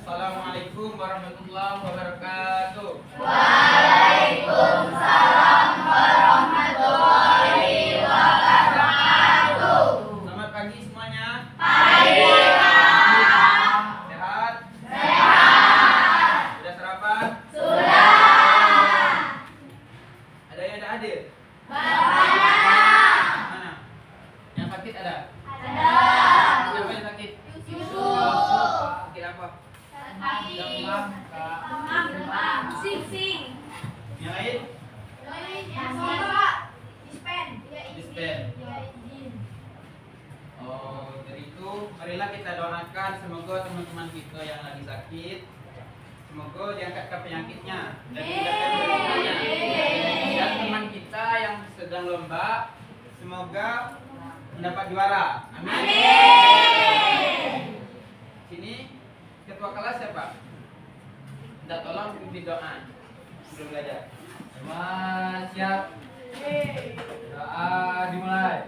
Assalamualaikum warahmatullahi wabarakatuh. Waalaikumsalam warahmatullahi wabarakatuh. Selamat pagi semuanya. Pagi, Kak. Sehat? Sehat. Sudah sarapan? Sudah. Ada yang tak hadir? Banyak. Mana? Yang sakit ada? Ada. Siapa yang sakit? Yusuf. Sakit apa? Demam. Sing. Yang lain? Dispen. Oh, dari itu marilah kita doakan semoga teman-teman kita yang lagi sakit semoga diangkatkan penyakitnya dan dihilangkan penyakitnya. Dan teman kita yang sedang lomba semoga mendapat juara. Amin. Sini ketua kelas siapa? Minta tolong pimpin doa sebelum belajar. Semua siap? Doa dimulai.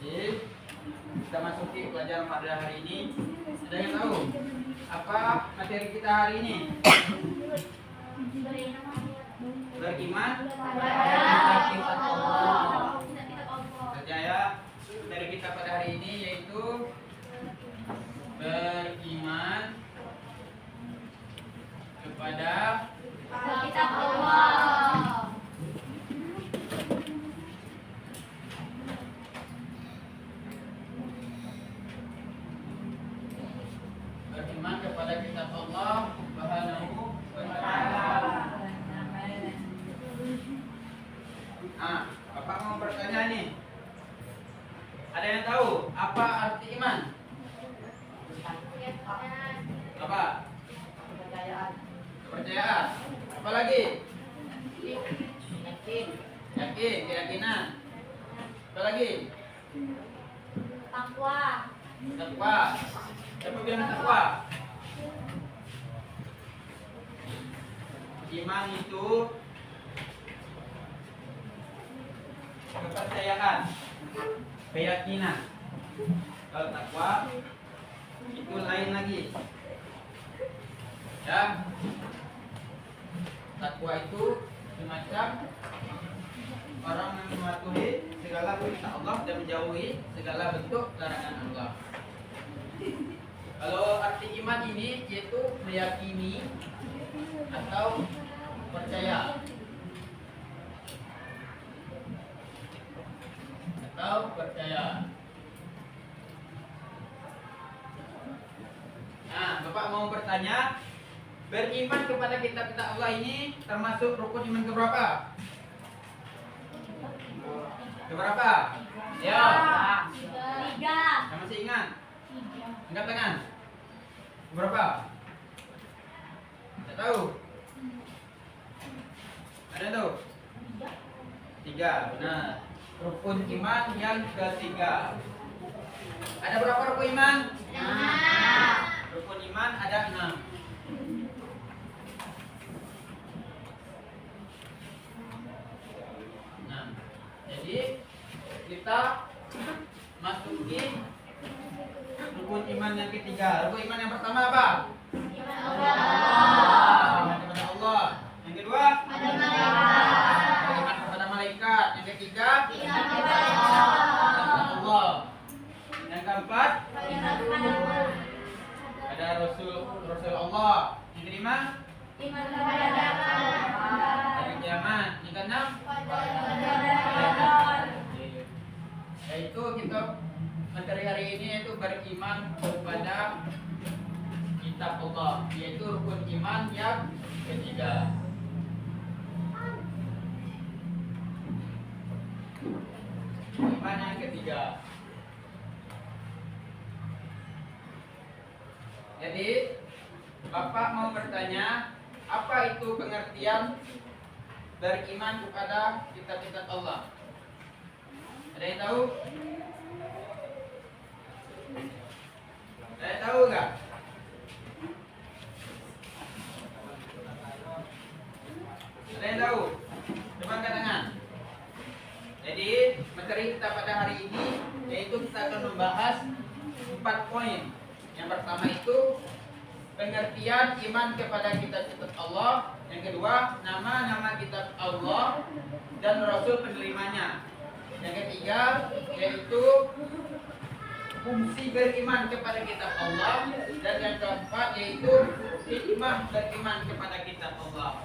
Jadi kita masuki pelajaran pada hari ini. Ada yang tahu apa materi kita hari ini? Beriman percaya. Materi kita pada hari ini yaitu beriman kepada Kitab Allah. beriman kepada kitab Allah Subhanahu wa ta'ala. Bapak mau bertanya nih. Ada yang tahu apa arti iman? Apa? Kepercayaan. Apa lagi? Yakin, keyakinan. Apa lagi? Takwa. Takwa. Siapa bilang takwa? Iman itu kepercayaan, keyakinan. Kalau takwa itu lain lagi. Ya. Takwa itu semacam orang yang mematuhi segala perintah Allah dan menjauhi segala bentuk larangan Allah. Kalau arti iman ini yaitu meyakini atau percaya Nah, Bapak mau bertanya, beriman kepada kitab-kitab Allah ini termasuk rukun iman keberapa? Keberapa? Ya. Tiga. Yang masih ingat? Angkat tangan. Berapa? Tidak tahu. Ada tahu? Tiga, benar. Rukun iman yang ketiga. Ada berapa rukun iman? 6. Rukun iman ada 6. Nah, jadi kita masuki rukun iman yang ketiga. Rukun iman yang pertama apa? Iman kepada Allah. Iman kepada Yang kelima, Iman kepada hari kiamat. Yang keenam, yaitu kita materi hari ini yaitu beriman kepada kitab Allah, yaitu rukun iman yang ketiga. Iman yang ketiga. Jadi Bapak mau bertanya, apa itu pengertian beriman kepada kitab-kitab Allah? Ada yang tahu? Ada yang tahu nggak? Ada yang tahu? Coba angkat tangan. Jadi materi kita pada hari ini yaitu kita akan membahas 4 poin. Yang pertama itu pengertian iman kepada kitab-kitab Allah. Yang kedua, nama-nama kitab Allah dan Rasul penerimanya. Yang ketiga, yaitu fungsi beriman kepada kitab Allah. Dan yang keempat, yaitu hikmah beriman kepada kitab Allah.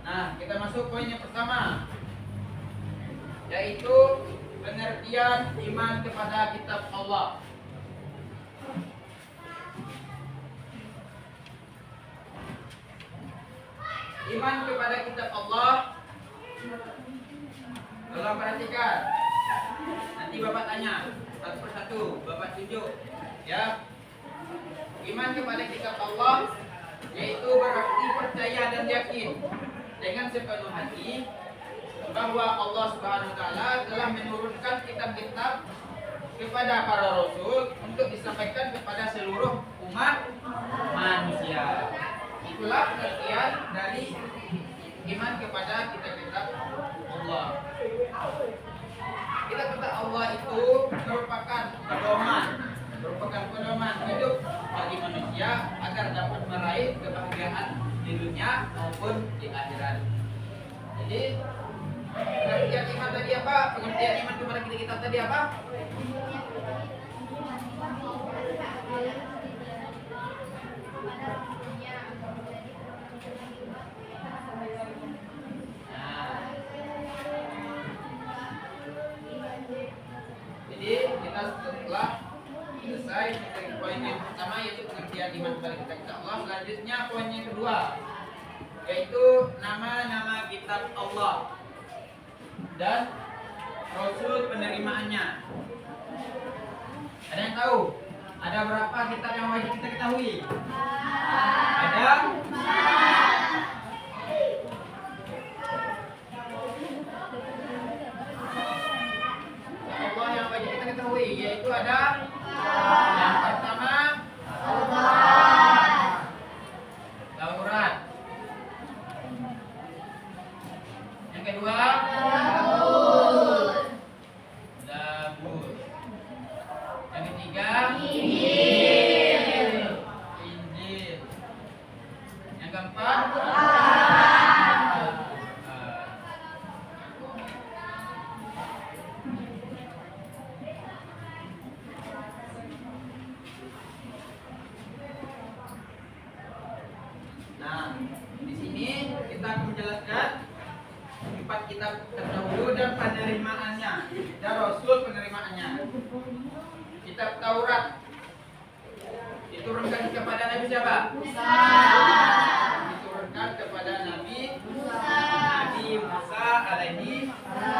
Nah, kita masuk poin yang pertama, yaitu pengertian iman kepada kitab Allah. Iman kepada kitab Allah, tolong perhatikan. Nanti Bapak tanya satu persatu, Bapak tunjuk, ya. Iman kepada kitab Allah yaitu berarti percaya dan yakin dengan sepenuh hati bahwa Allah Subhanahu wa taala telah menurunkan kitab-kitab kepada para rasul untuk disampaikan kepada seluruh umat manusia. Itulah pengertian dari iman kepada kitab-kitab Allah. Kitab-kitab Allah itu merupakan pedoman hidup bagi manusia agar dapat meraih kebahagiaan di dunia maupun di akhirat. Jadi pengertian iman tadi apa? Pengertian iman kepada kitab tadi apa? Jadi kita setelah selesai dari poin yang pertama yaitu pengertian iman kepada kitab Allah, selanjutnya poin yang kedua yaitu nama-nama kitab Allah dan Rasul penerimaannya. Ada yang tahu? Ada berapa kitab yang wajib kita ketahui? Ada? Allah yang wajib kita ketahui yaitu ada yang pertama Taurat, yang kedua Zabur, yang ketiga Injil, yang keempat Nah, di sini kita akan menjelaskan 4 kitab terdahulu dan penerimaannya dan Rasul penerimaannya. Kitab Taurat diturunkan kepada Nabi siapa? Diturunkan kepada Nabi Musa alaihi salam.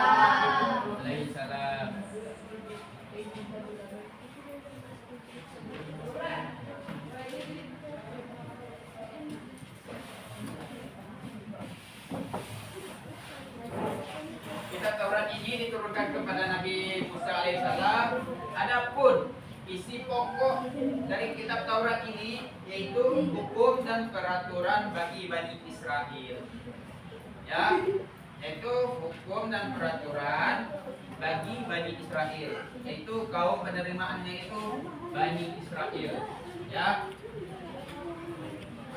Kitab Taurat ini diturunkan kepada Nabi Musa alaihissalam. Adapun isi pokok dari kitab Taurat ini yaitu hukum dan peraturan bagi Bani Israel. Ya, yaitu hukum dan peraturan bagi Bani Israel, yaitu kaum penerimaannya itu Bani Israel. Ya.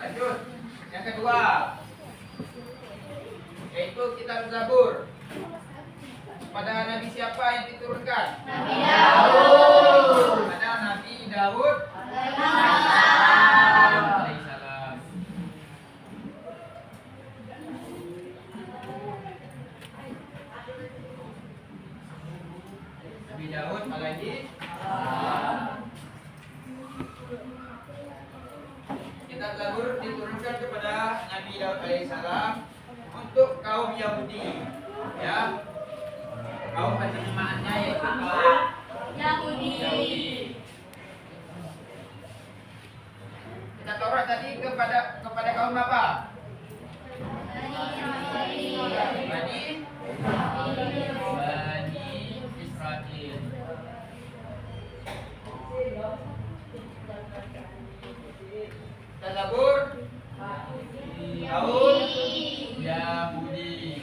Lanjut. Yang kedua yaitu kitab Zabur. Pada Nabi siapa yang diturunkan? Nabi Daud. Pada Nabi Daud alaihissalam. diturunkan kepada Nabi Daud alaihissalam untuk kaum Yahudi. Ya, kaum penerimaannya yaitu kaum Yahudi. Kita Taurat tadi kepada kaum apa? Bani Israel. Zabur kaum Yahudi.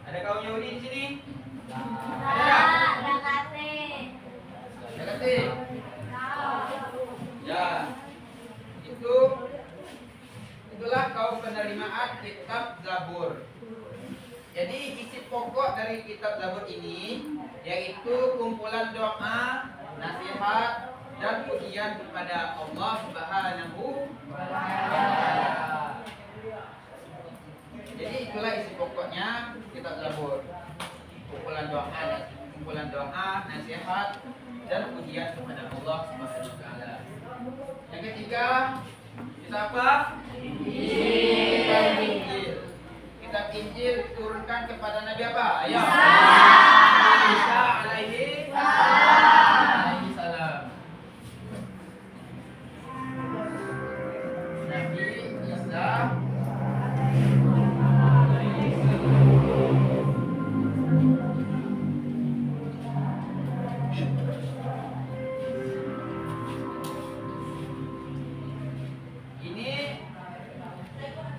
Ada kaum Yahudi di sini? Ada? Dekati. Ya. Itulah kaum penerimaan kitab Zabur. Jadi isi pokok dari kitab Zabur ini yaitu kumpulan doa, nasihat dan pujian kepada Allah Subhanahu wa Ta'ala. Jadi itulah isi pokoknya kitab Zabur. Kumpulan doa, nasihat dan pujian kepada Allah Subhanahu wa Ta'ala. Yang ketiga, kita apa? Injil. Kitab Injil diturunkan kepada Nabi apa? Ayo. Isa alaihi salam. Nabi Isa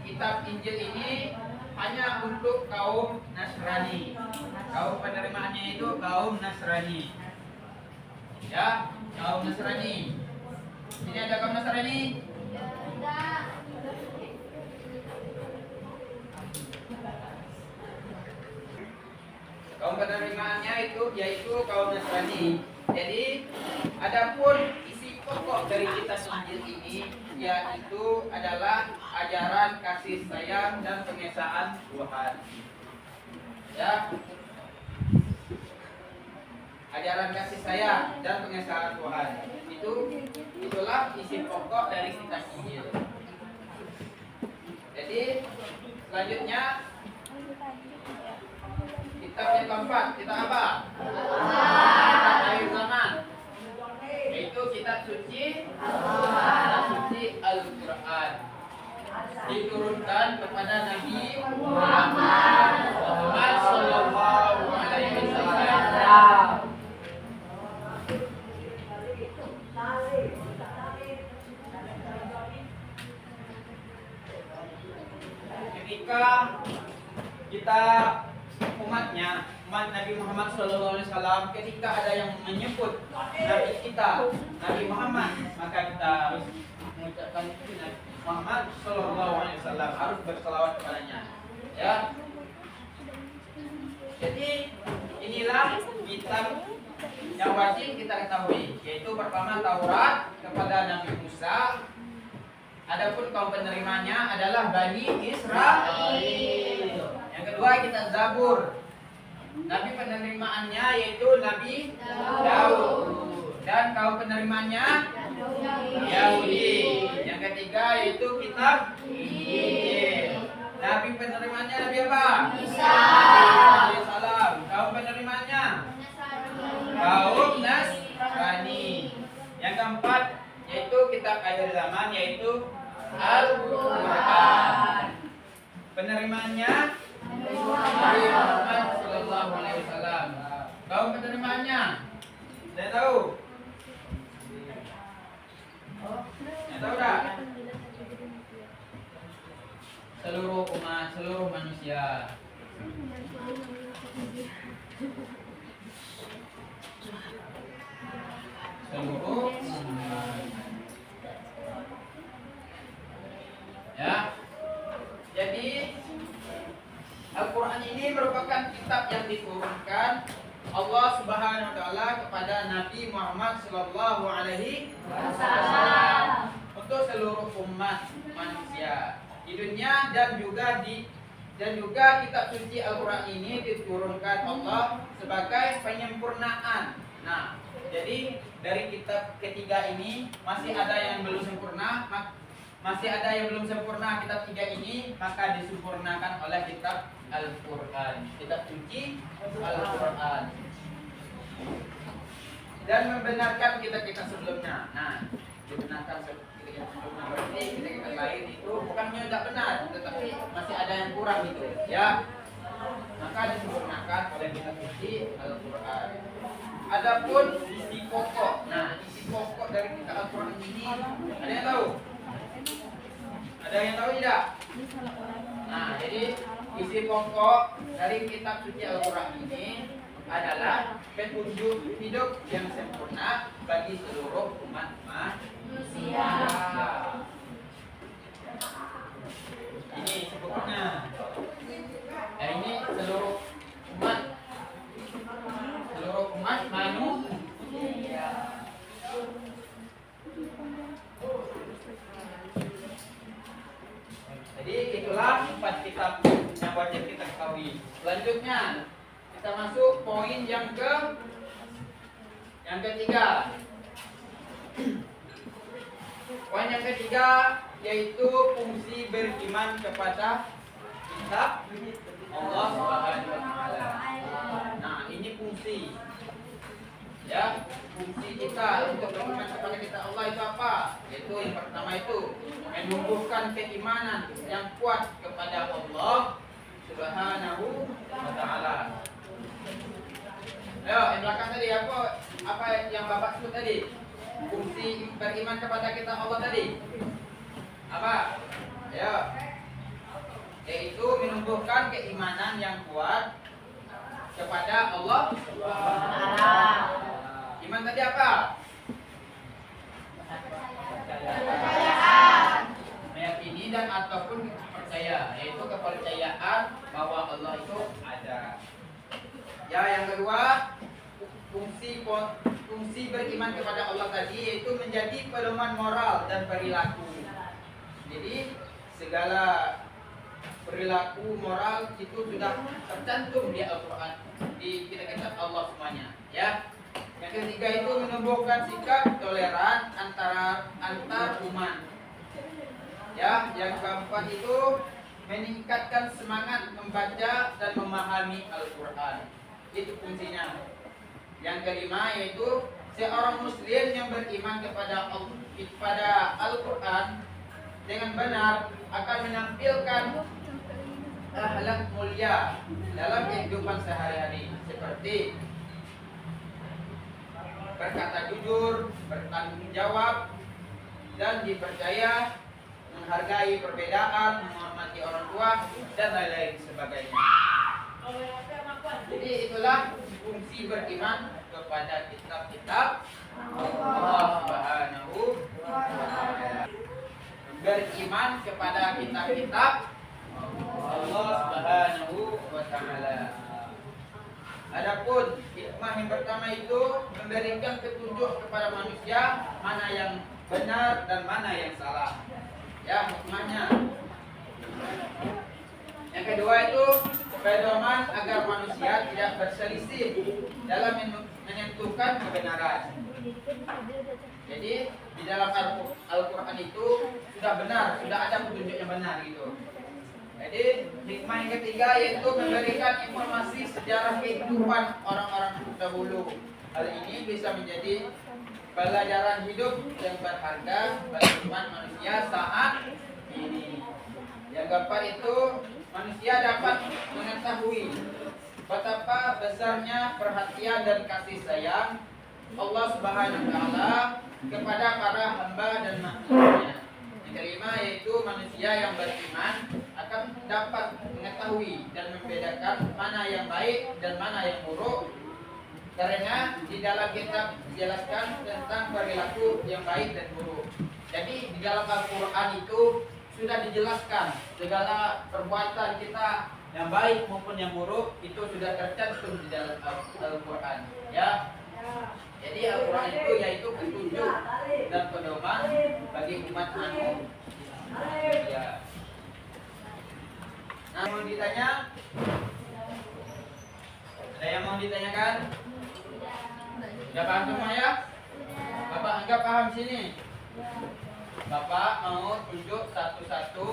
kitab Injil ini hanya untuk kaum Nasrani. Kaum penerimaannya itu kaum Nasrani. Ya, kaum Nasrani. Ini ada kaum Nasrani? Kaum penerimaannya itu yaitu kaum Nasrani. Jadi, adapun isi pokok dari kitab Injil ini yaitu adalah ajaran kasih sayang dan pengesaan Tuhan. Ya. Ajaran kasih sayang dan pengesaan Tuhan. Itulah isi pokok dari kitab Injil. Jadi selanjutnya kitab yang keempat, kita apa? Kitab akhir zaman. Yaitu kitab suci Al-Quran. Diturunkan kepada Nabi Muhammad sallallahu alaihi wasallam. Ketika kita umat Nabi Muhammad SAW, ketika ada yang menyebut Nabi kita, Nabi Muhammad, maka kita harus mengucapkan Nabi Muhammad SAW, harus berselawat kepadanya. Ya. Jadi inilah kitab yang wajib kita ketahui, yaitu pertama Taurat kepada Nabi Musa. Adapun kaum penerimanya adalah Bani Israel. Yang kedua kitab Zabur. Nabi penerimaannya yaitu Nabi Daud. Dan kaum penerimanya Yahudi. Yang ketiga yaitu kitab Injil. Nabi penerimanya Nabi apa? Isa alaihissalam. Kaum penerimanya kaum Nasrani. Yang keempat yaitu kitab akhir zaman yaitu Al-Quran. Penerimaannya Nabi Muhammad sallallahu alaihi wasallam. Kaum penerimaannya saya tahu. Saya tahu tak? Seluruh umat, seluruh manusia. Seluruh umat. Ya. Jadi Al-Quran ini merupakan kitab yang diturunkan Allah Subhanahu wa Ta'ala kepada Nabi Muhammad sallallahu alaihi wasallam untuk seluruh umat manusia di dunia dan juga kitab suci Al-Quran ini diturunkan Allah sebagai penyempurnaan. Nah, jadi dari kitab ketiga ini masih ada yang belum sempurna, masih ada yang belum sempurna kitab 3 ini, maka disempurnakan oleh kitab Al-Quran, kitab suci Al-Quran, dan membenarkan kitab-kitab sebelumnya. Nah, dibenarkan kitab-kitab sebelumnya berarti kitab-kitab lain itu bukannya tidak benar, tetapi masih ada yang kurang gitu, ya. Maka disempurnakan oleh kitab suci Al-Quran. Adapun isi pokok, nah isi pokok dari kitab Al-Quran ini ada yang tahu? Ada yang tahu tidak? Nah, jadi isi pokok dari kitab suci Al-Quran ini adalah petunjuk hidup yang sempurna bagi seluruh umat manusia. Ini isi pokoknya. Nah, ini seluruh umat manusia. Jadi itulah 4 kitab yang wajib kita ketahui. Selanjutnya kita masuk poin yang ketiga. Poin yang ketiga yaitu fungsi beriman kepada kitab Allah Subhanahu wa taala. Nah, ini fungsi. Ya, fungsi kita untuk beriman kepada kitab Allah itu apa? Yaitu yang pertama itu menumbuhkan keimanan yang kuat kepada Allah Subhanahu wa taala. Ayo, yang belakang tadi apa yang Bapak sebut tadi? Fungsi beriman kepada kitab Allah tadi. Apa? Ayo. Yaitu menumbuhkan keimanan yang kuat kepada Allah Subhanahu wa taala. Iman tadi apa? Kepercayaan. Meyakini dan ataupun percaya, yaitu kepercayaan bahwa Allah itu ada. Ya, yang kedua, fungsi beriman kepada Allah tadi yaitu menjadi pedoman moral dan perilaku. Jadi segala perilaku moral itu sudah tercantum di Al-Quran, di kitab-kitab Allah semuanya. Ya. Yang ketiga itu menumbuhkan sikap toleran antar umat. Ya, yang keempat itu meningkatkan semangat membaca dan memahami Al-Quran. Itu fungsinya. Yang kelima yaitu seorang muslim yang beriman kepada Al-Quran dengan benar akan menampilkan akhlak mulia dalam kehidupan sehari-hari, seperti berkata jujur, bertanggung jawab, dan dipercaya, menghargai perbedaan, menghormati orang tua, dan lain-lain sebagainya. Jadi itulah fungsi beriman kepada kitab-kitab Allah Subhanahu wa taala. Beriman kepada kitab-kitab Allah Subhanahu wa taala. Adapun hikmah yang pertama itu memberikan petunjuk kepada manusia mana yang benar dan mana yang salah. Ya, hikmahnya. Yang kedua itu pedoman agar manusia tidak berselisih dalam menentukan kebenaran. Jadi di dalam Al-Quran itu sudah benar, sudah ada petunjuk yang benar gitu. Jadi hikmah yang ketiga yaitu memberikan informasi sejarah kehidupan orang-orang dahulu. Hal ini bisa menjadi pelajaran hidup yang berharga bagi umat manusia saat ini. Yang keempat itu manusia dapat mengetahui betapa besarnya perhatian dan kasih sayang Allah Subhanahu wa taala kepada para hamba dan makhluknya. Yang kelima yaitu manusia yang beriman akan dapat mengetahui dan membedakan mana yang baik dan mana yang buruk, karena di dalam kitab dijelaskan tentang perilaku yang baik dan buruk. Jadi di dalam Al-Quran itu sudah dijelaskan segala perbuatan kita yang baik maupun yang buruk itu sudah tercantum di dalam Al-Quran. Ya. Jadi Al-Quran itu yaitu petunjuk dan pedoman bagi umat manusia. Nah, mau ditanya? Ada yang mau ditanyakan? Sudah paham semua ya? Bapak anggap paham sini. Bapak mau tunjuk satu-satu.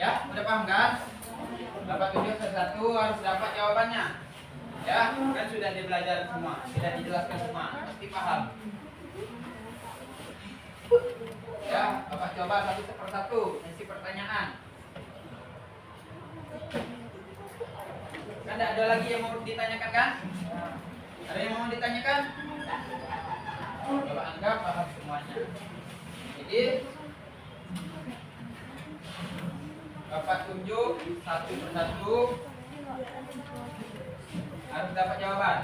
Ya, udah paham kan? Bapak tunjuk satu-satu harus dapat jawabannya. Ya, kan sudah dibelajar semua, sudah dijelaskan semua, pasti paham. Ya, Bapak coba satu per satu isi pertanyaan. Kan ada lagi yang mau ditanyakan kan? Ada yang mau ditanyakan? Coba anggap paham semuanya. Jadi Bapak tunjuk satu persatu harus dapat jawaban.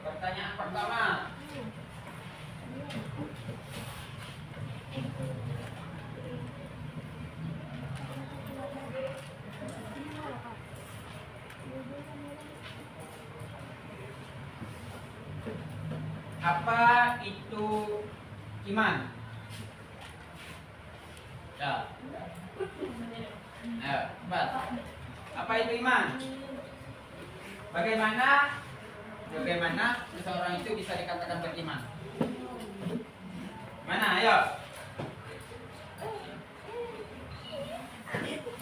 Pertanyaan pertama. Apa itu iman? Ya. Ya, cepat. Apa itu iman? Bagaimana seseorang itu bisa dikatakan beriman? Mana? Ayo.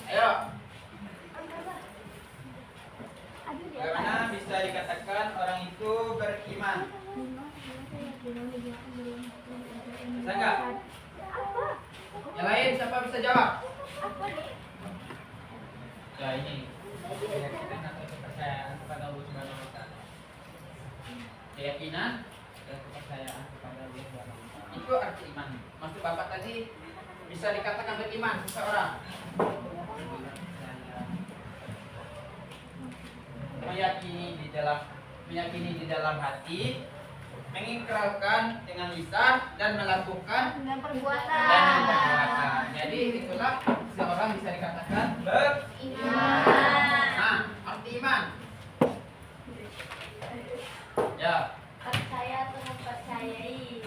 Ayo. Bagaimana bisa dikatakan orang itu beriman? Bisa enggak? Yang lain siapa bisa jawab? Ya ini keyakinan atau kepercayaan kepada Allah Subhanahu wa taala. Keyakinan dan kepercayaan kepada Allah Subhanahu wa taala. Itu arti iman. Maksud Bapak tadi bisa dikatakan beriman seseorang. Meyakini di dalam hati, mengikrarkan dengan lisan dan melakukan dengan perbuatan. Jadi itulah seorang bisa dikatakan beriman. Nah, arti iman. Ya. Percaya atau mempercayai.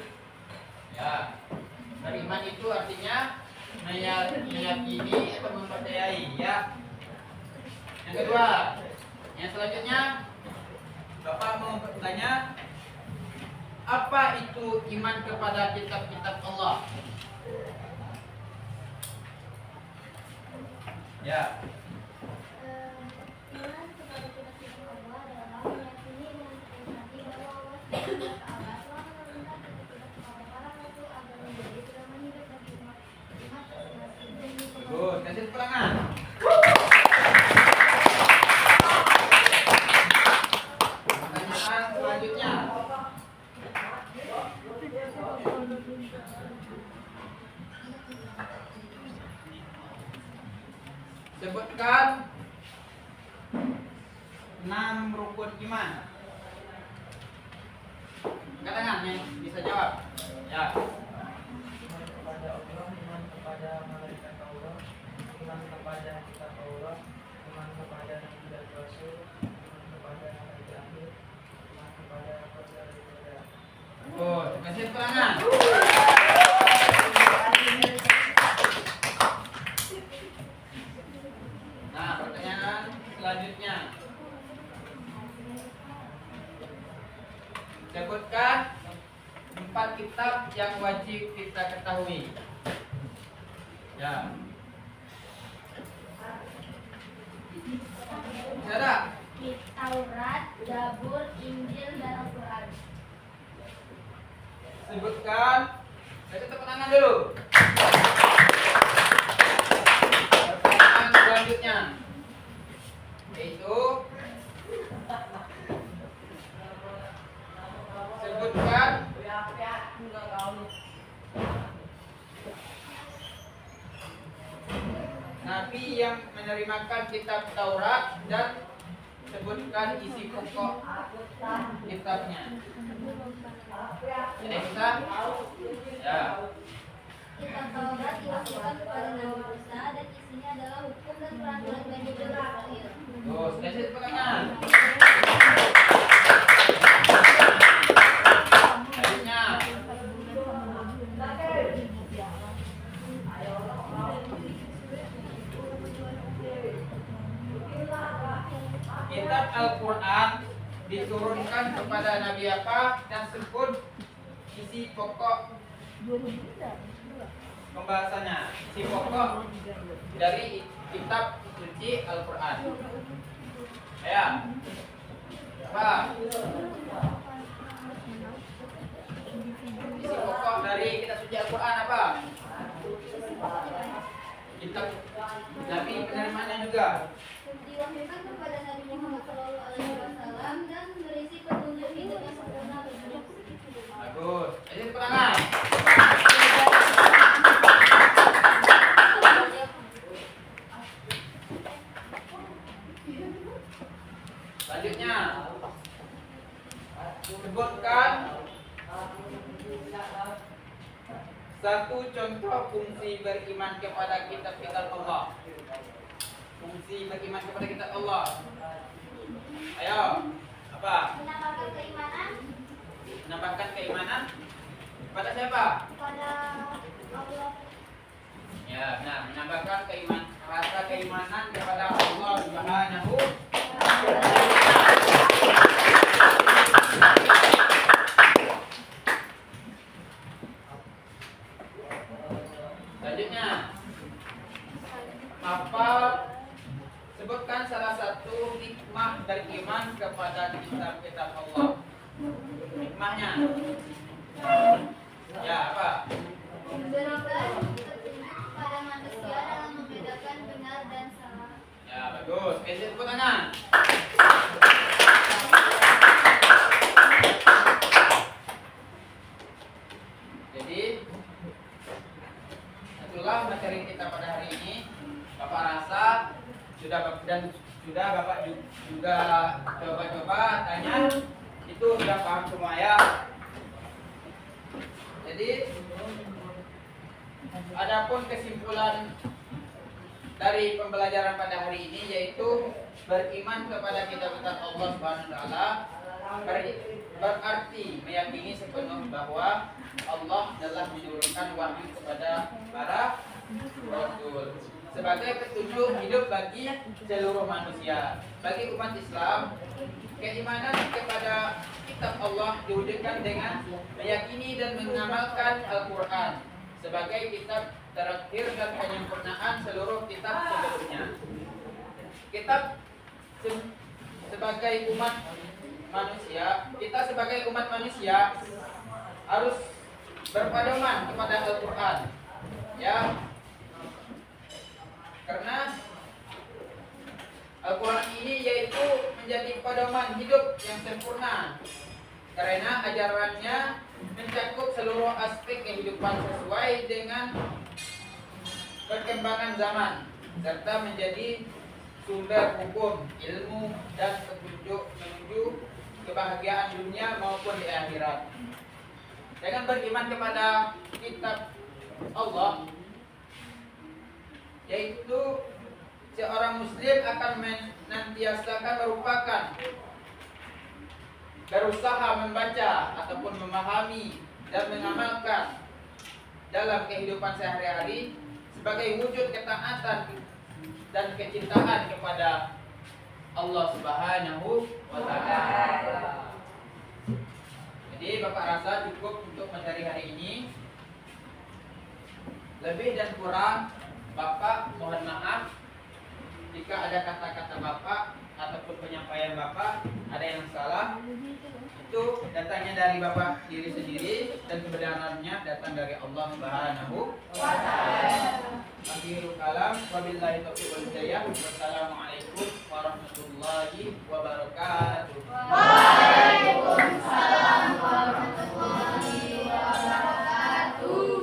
Ya. Beriman itu artinya meyakini atau mempercayai. Ya. Yang kedua, yang selanjutnya Bapak mau bertanya, apa itu iman kepada kitab-kitab Allah? Ya. Iman kepada kitab-kitab Allah adalah meyakini dengan hati bahwa Allah SWT telah menurunkan kitab-kitab kepada para rasul agar menjadi pedoman hidup bagi umat masing-masing. Good, kasih pelangan. Pertanyaan selanjutnya. Sebutkan 6 rukun iman. Angkat tangan yang bisa jawab. Ya. Iman kepada Allah, iman kepada malaikat Allah, iman kepada kitab Allah, iman kepada nabi dan rasul, iman kepada hari akhir, iman kepada qadar ibadah. Oh, kasih pelangan. Nah, pertanyaan selanjutnya. Sebutkan 4 kitab yang wajib kita ketahui. Ya. Bisa ada? Taurat, Zabur, Injil, dan Al-Quran. Sebutkan. Kasih tepuk tangan dulu. Pertanyaan selanjutnya yaitu sebutkan nabi yang menerimakan kitab Taurat dan sebutkan isi pokok kitabnya. Jadi bisa? Ya. Kitab Taurat diwahyukan kepada Nabi Musa dan isinya adalah hukum dan peraturan bagi Bani Israel. Terus kasih tepuk tangan. Selanjutnya kitab Al-Quran diturunkan kepada Nabi apa dan sebut isi pokok pembahasannya, isi pokok dari kitab suci Al-Quran. Ya, apa? Isi pokok dari kitab suci Al-Quran apa? Kitab Nabi penerimaannya juga. Diwahyukan kepada Nabi Muhammad SAW dan berisi petunjuk hidup yang sempurna berbentuk Bagus. Jadi tepuk tangan. Selanjutnya, sebutkan satu contoh fungsi beriman kepada kitab-kitab Allah. Fungsi beriman kepada kitab Allah. Ayo, apa? menambahkan keimanan Menambahkan keimanan kepada siapa? kepada Allah. Ya, nah, menambahkan rasa keimanan kepada Allah Subhanahu. Selanjutnya, apa? Sebutkan salah satu hikmah dari iman kepada kitab-kitab Allah. Hikmahnya, ya apa? Memberikan petunjuk kepada manusia dalam membedakan benar dan salah. Ya, bagus. Kasih tepuk tangan. Jadi, itulah materi kita pada hari ini. Bapak rasa sudah Bapak juga coba-coba tanya, itu sudah paham semua ya. Jadi, adapun kesimpulan dari pembelajaran pada hari ini yaitu beriman kepada kitab-kitab Allah Subhanahu wa taala berarti meyakini sepenuh bahwa Allah telah menurunkan wahyu kepada para rasul sebagai petunjuk hidup bagi seluruh manusia. Bagi umat Islam, keimanan kepada kitab Allah diwujudkan dengan meyakini dan mengamalkan Al-Quran sebagai kitab terakhir dan penyempurnaan seluruh kitab sebelumnya. Kitab sebagai umat manusia, kita sebagai umat manusia harus berpedoman kepada Al-Quran, ya, karena Al-Quran ini yaitu menjadi pedoman hidup yang sempurna, karena ajarannya mencakup seluruh aspek kehidupan sesuai dengan perkembangan zaman serta menjadi sumber hukum, ilmu, dan petunjuk menuju kebahagiaan dunia maupun di akhirat. Dengan beriman kepada kitab Allah, yaitu seorang muslim akan menantiasakan berusaha membaca ataupun memahami dan mengamalkan dalam kehidupan sehari-hari sebagai wujud ketaatan dan kecintaan kepada Allah Subhanahu wa taala. Jadi Bapak rasa cukup untuk materi hari ini. Lebih dan kurang Bapak mohon maaf jika ada kata-kata Bapak ataupun penyampaian Bapak ada yang salah. Itu datangnya dari Bapak diri sendiri dan kebenarannya datang dari Allah Subhanahu wa taala. Akhirul kalam, wabillahi taufiq wal hidayah. Wassalamualaikum warahmatullahi wabarakatuh. Waalaikumsalam.